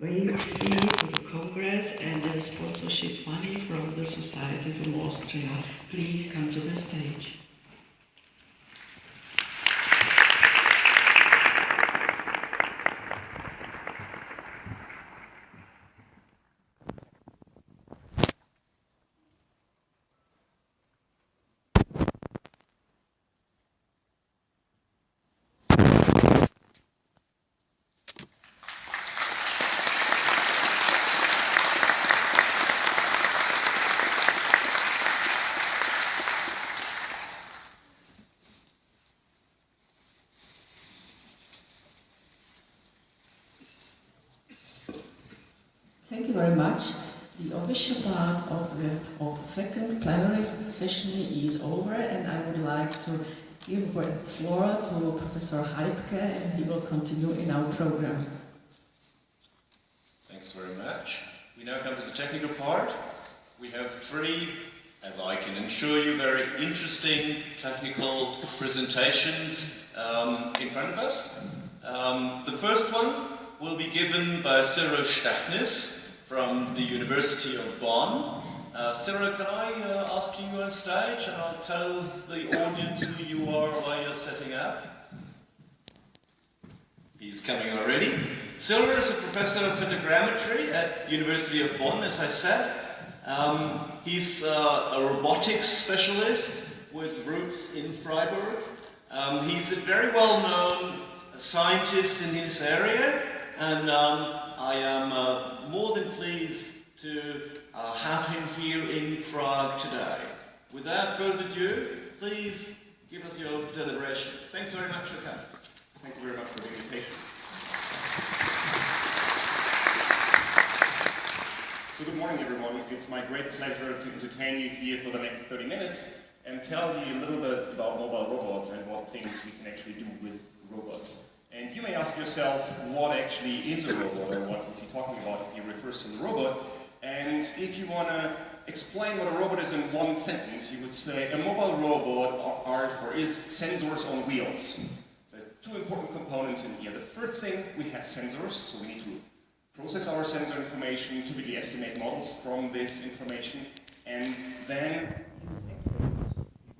waived fee for the Congress and the sponsorship money from the Society from Austria. Please come to the stage. Thank you very much. The official part of the second plenary session is over, and I would like to give the floor to Professor Heidke, and he will continue in our program. Thanks very much. We now come to the technical part. We have three, as I can assure you, very interesting technical presentations in front of us. The first one will be given by Cyril Stachnis from the University of Bonn. Cyril, can I ask you on stage and I'll tell the audience who you are while you're setting up? He's coming already. Cyril is a professor of photogrammetry at University of Bonn, as I said. He's a robotics specialist with roots in Freiburg. He's a very well-known scientist in his area, and I am more than pleased to have him here in Prague today. Without further ado, please give us your deliberations. Thanks very much for coming. Thank you very much for the invitation. So good morning, everyone. It's my great pleasure to entertain you here for the next 30 minutes and tell you a little bit about mobile robots and what things we can actually do with robots. And you may ask yourself, what actually is a robot, or what is he talking about if he refers to the robot? And if you want to explain what a robot is in one sentence, you would say a mobile robot is sensors on wheels. So two important components in here. The first thing, we have sensors, so we need to process our sensor information, typically estimate models from this information, and then